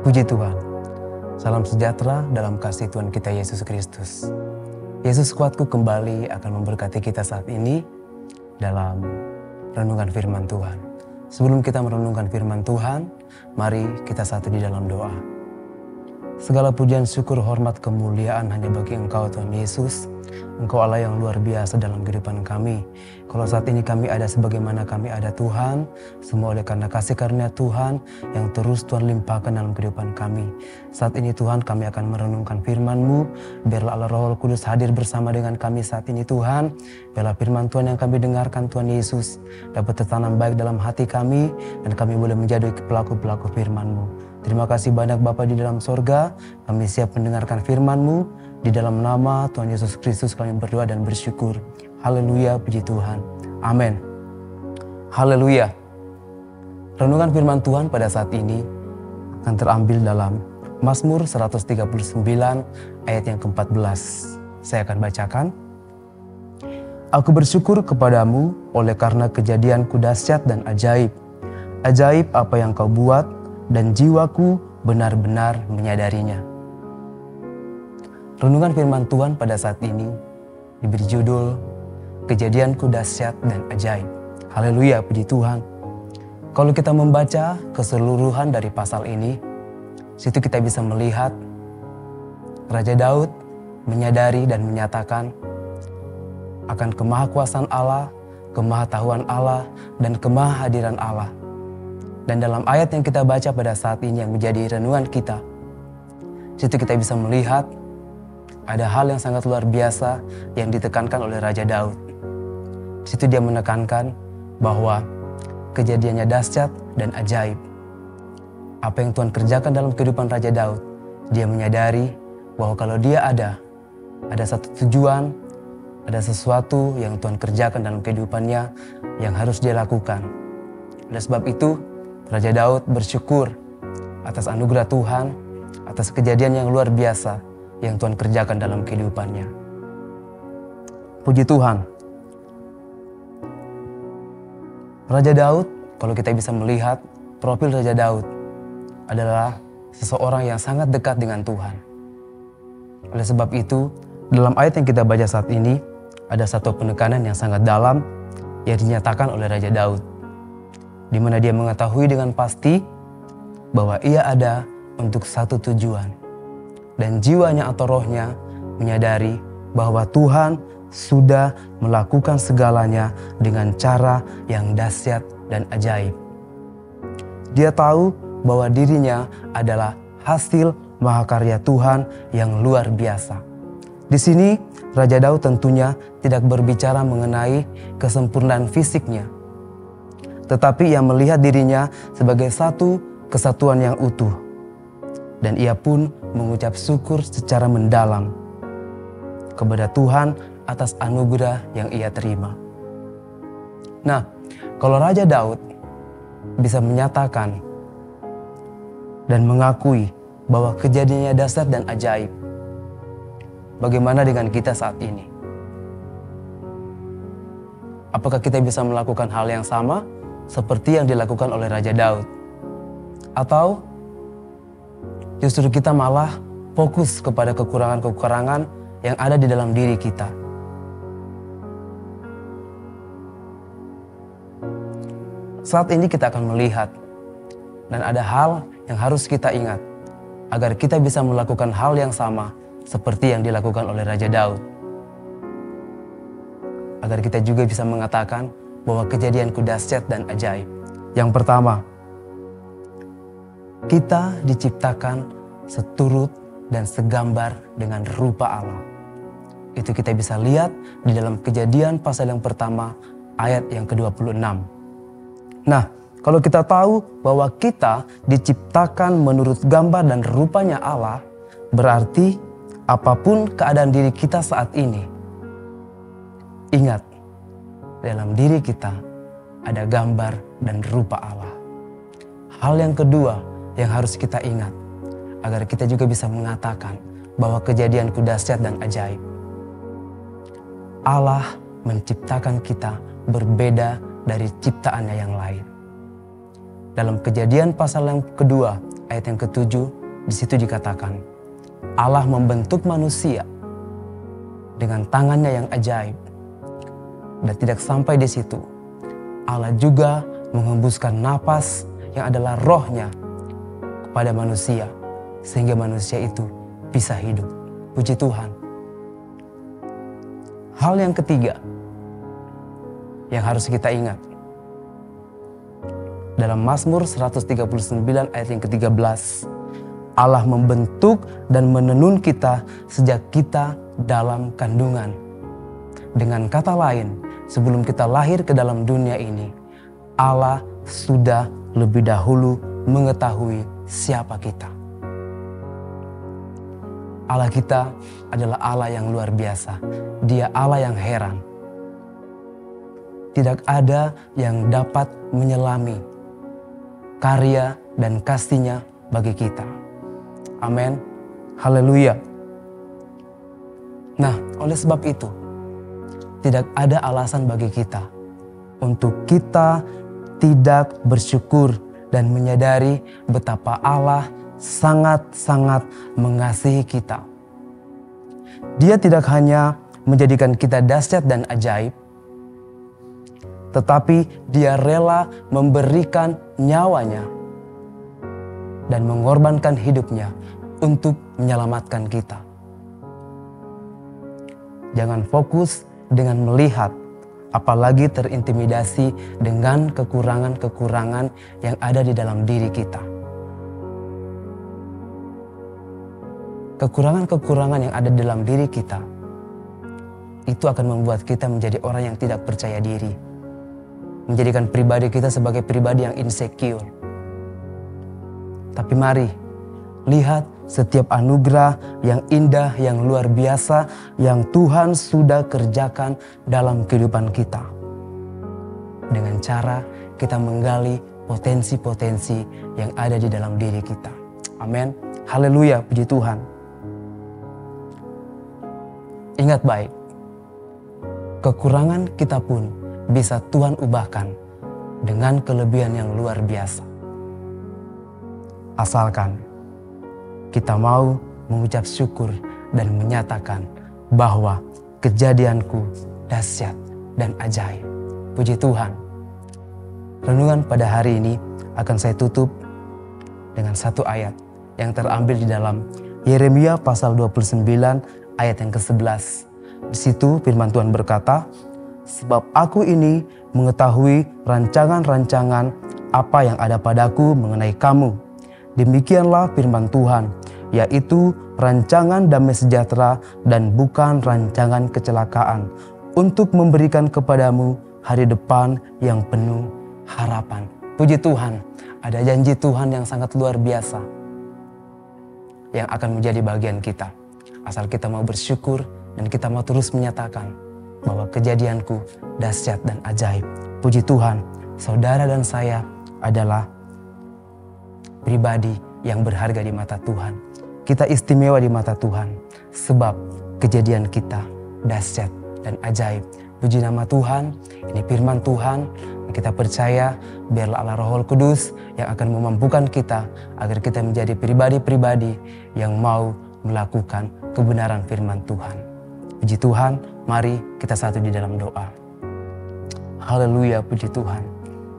Puji Tuhan. Salam sejahtera dalam kasih Tuhan kita Yesus Kristus. Yesus kuatku kembali akan memberkati kita saat ini dalam renungan firman Tuhan. Sebelum kita merenungkan firman Tuhan, mari kita satu di dalam doa. Segala pujian, syukur, hormat, kemuliaan hanya bagi Engkau Tuhan Yesus. Engkau Allah yang luar biasa dalam kehidupan kami. Kalau saat ini kami ada sebagaimana kami ada Tuhan, semua oleh karena kasih karunia Tuhan yang terus Tuhan limpahkan dalam kehidupan kami. Saat ini Tuhan kami akan merenungkan firman-Mu. Biarlah Allah Roh Kudus hadir bersama dengan kami saat ini Tuhan. Biarlah firman Tuhan yang kami dengarkan Tuhan Yesus dapat tertanam baik dalam hati kami dan kami boleh menjadi pelaku-pelaku firman-Mu. Terima kasih banyak Bapa di dalam sorga, kami siap mendengarkan firman-Mu. Di dalam nama Tuhan Yesus Kristus kami berdoa dan bersyukur. Haleluya, puji Tuhan. Amin. Haleluya. Renungan firman Tuhan pada saat ini akan terambil dalam Mazmur 139 ayat yang ke-14. Saya akan bacakan. Aku bersyukur kepadamu oleh karena kejadianku dahsyat dan ajaib. Ajaib apa yang kau buat dan jiwaku benar-benar menyadarinya. Renungan firman Tuhan pada saat ini diberi judul Kejadianku dahsyat dan ajaib. Haleluya, puji Tuhan. Kalau kita membaca keseluruhan dari pasal ini, situ kita bisa melihat Raja Daud menyadari dan menyatakan akan kemahakuasaan Allah, kemahatahuan Allah, dan kemahadiran Allah. Dan dalam ayat yang kita baca pada saat ini yang menjadi renungan kita, situ kita bisa melihat ada hal yang sangat luar biasa yang ditekankan oleh Raja Daud. Di situ dia menekankan bahwa kejadiannya dahsyat dan ajaib. Apa yang Tuhan kerjakan dalam kehidupan Raja Daud, dia menyadari bahwa kalau dia ada satu tujuan, ada sesuatu yang Tuhan kerjakan dalam kehidupannya yang harus dia lakukan. Oleh sebab itu, Raja Daud bersyukur atas anugerah Tuhan, atas kejadian yang luar biasa yang Tuhan kerjakan dalam kehidupannya. Puji Tuhan. Raja Daud, kalau kita bisa melihat profil Raja Daud adalah seseorang yang sangat dekat dengan Tuhan. Oleh sebab itu, dalam ayat yang kita baca saat ini, ada satu penekanan yang sangat dalam yang dinyatakan oleh Raja Daud, di mana dia mengetahui dengan pasti bahwa ia ada untuk satu tujuan. Dan jiwanya atau rohnya menyadari bahwa Tuhan sudah melakukan segalanya dengan cara yang dahsyat dan ajaib. Dia tahu bahwa dirinya adalah hasil mahakarya Tuhan yang luar biasa. Di sini Raja Daud tentunya tidak berbicara mengenai kesempurnaan fisiknya, tetapi ia melihat dirinya sebagai satu kesatuan yang utuh. Dan ia pun mengucap syukur secara mendalam kepada Tuhan atas anugerah yang ia terima. Nah, kalau Raja Daud bisa menyatakan dan mengakui bahwa kejadiannya dahsyat dan ajaib, bagaimana dengan kita saat ini? Apakah kita bisa melakukan hal yang sama seperti yang dilakukan oleh Raja Daud? Atau justru kita malah fokus kepada kekurangan-kekurangan yang ada di dalam diri kita? Saat ini kita akan melihat dan ada hal yang harus kita ingat agar kita bisa melakukan hal yang sama seperti yang dilakukan oleh Raja Daud. Agar kita juga bisa mengatakan bahwa kejadianku dahsyat dan ajaib. Yang pertama, kita diciptakan seturut dan segambar dengan rupa Allah. Itu kita bisa lihat di dalam Kejadian pasal yang pertama ayat yang ke-26. Nah, kalau kita tahu bahwa kita diciptakan menurut gambar dan rupanya Allah, berarti apapun keadaan diri kita saat ini, ingat, dalam diri kita ada gambar dan rupa Allah. Hal yang kedua yang harus kita ingat, agar kita juga bisa mengatakan bahwa kejadianku dahsyat dan ajaib. Allah menciptakan kita berbeda dari ciptaannya yang lain. Dalam Kejadian pasal yang kedua, ayat yang ke-7, di situ dikatakan, Allah membentuk manusia dengan tangannya yang ajaib. Dan tidak sampai di situ, Allah juga menghembuskan napas yang adalah rohnya kepada manusia, sehingga manusia itu bisa hidup. Puji Tuhan. Hal yang ketiga yang harus kita ingat, dalam Mazmur 139 ayat yang ke-13, Allah membentuk dan menenun kita sejak kita dalam kandungan. Dengan kata lain, sebelum kita lahir ke dalam dunia ini, Allah sudah lebih dahulu mengetahui siapa kita. Allah kita adalah Allah yang luar biasa. Dia Allah yang heran. Tidak ada yang dapat menyelami karya dan kasih-Nya bagi kita. Amin. Haleluya. Nah, oleh sebab itu, tidak ada alasan bagi kita untuk kita tidak bersyukur dan menyadari betapa Allah sangat-sangat mengasihi kita. Dia tidak hanya menjadikan kita dahsyat dan ajaib, tetapi Dia rela memberikan nyawanya dan mengorbankan hidupnya untuk menyelamatkan kita. Jangan fokus dengan melihat, apalagi terintimidasi dengan kekurangan-kekurangan yang ada di dalam diri kita. Kekurangan-kekurangan yang ada di dalam diri kita itu akan membuat kita menjadi orang yang tidak percaya diri, menjadikan pribadi kita sebagai pribadi yang insecure. Tapi mari lihat setiap anugerah yang indah, yang luar biasa yang Tuhan sudah kerjakan dalam kehidupan kita, dengan cara kita menggali potensi-potensi yang ada di dalam diri kita. Amin. Haleluya, puji Tuhan. Ingat baik, kekurangan kita pun bisa Tuhan ubahkan dengan kelebihan yang luar biasa. Asalkan kita mau mengucap syukur dan menyatakan bahwa kejadianku dahsyat dan ajaib. Puji Tuhan. Renungan pada hari ini akan saya tutup dengan satu ayat yang terambil di dalam Yeremia pasal 29 ayat yang ke-11. Di situ firman Tuhan berkata, sebab aku ini mengetahui rancangan-rancangan apa yang ada padaku mengenai kamu. Demikianlah firman Tuhan, yaitu rancangan damai sejahtera dan bukan rancangan kecelakaan, untuk memberikan kepadamu hari depan yang penuh harapan. Puji Tuhan, ada janji Tuhan yang sangat luar biasa yang akan menjadi bagian kita. Asal kita mau bersyukur dan kita mau terus menyatakan bahwa kejadianku dahsyat dan ajaib. Puji Tuhan, saudara dan saya adalah pribadi yang berharga di mata Tuhan. Kita istimewa di mata Tuhan sebab kejadian kita dahsyat dan ajaib. Puji nama Tuhan, ini firman Tuhan. Kita percaya biarlah Allah Roh Kudus yang akan memampukan kita agar kita menjadi pribadi-pribadi yang mau melakukan kebenaran firman Tuhan. Puji Tuhan, mari kita satu di dalam doa. Haleluya, puji Tuhan.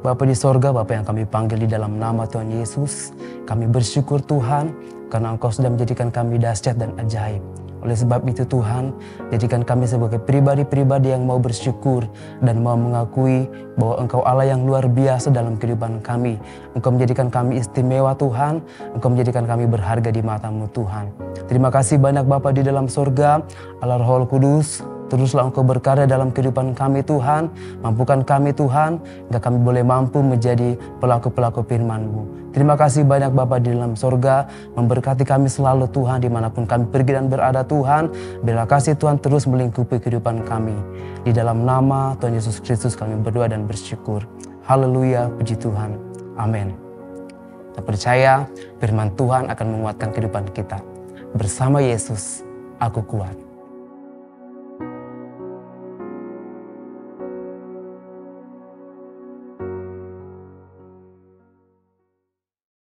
Bapa di sorga, Bapa yang kami panggil di dalam nama Tuhan Yesus, kami bersyukur Tuhan karena Engkau sudah menjadikan kami dahsyat dan ajaib. Oleh sebab itu Tuhan, jadikan kami sebagai pribadi-pribadi yang mau bersyukur dan mau mengakui bahwa Engkau Allah yang luar biasa dalam kehidupan kami. Engkau menjadikan kami istimewa Tuhan, Engkau menjadikan kami berharga di mata-Mu Tuhan. Terima kasih banyak Bapa di dalam sorga, Allah Roh Kudus. Teruslah Engkau berkarya dalam kehidupan kami Tuhan. Mampukan kami Tuhan, hingga kami boleh mampu menjadi pelaku-pelaku firman-Mu. Terima kasih banyak Bapa di dalam sorga. Memberkati kami selalu Tuhan dimanapun kami pergi dan berada Tuhan. Biarlah kasih Tuhan terus melingkupi kehidupan kami. Di dalam nama Tuhan Yesus Kristus kami berdoa dan bersyukur. Haleluya, puji Tuhan. Amin. Kita percaya firman Tuhan akan menguatkan kehidupan kita. Bersama Yesus, aku kuat.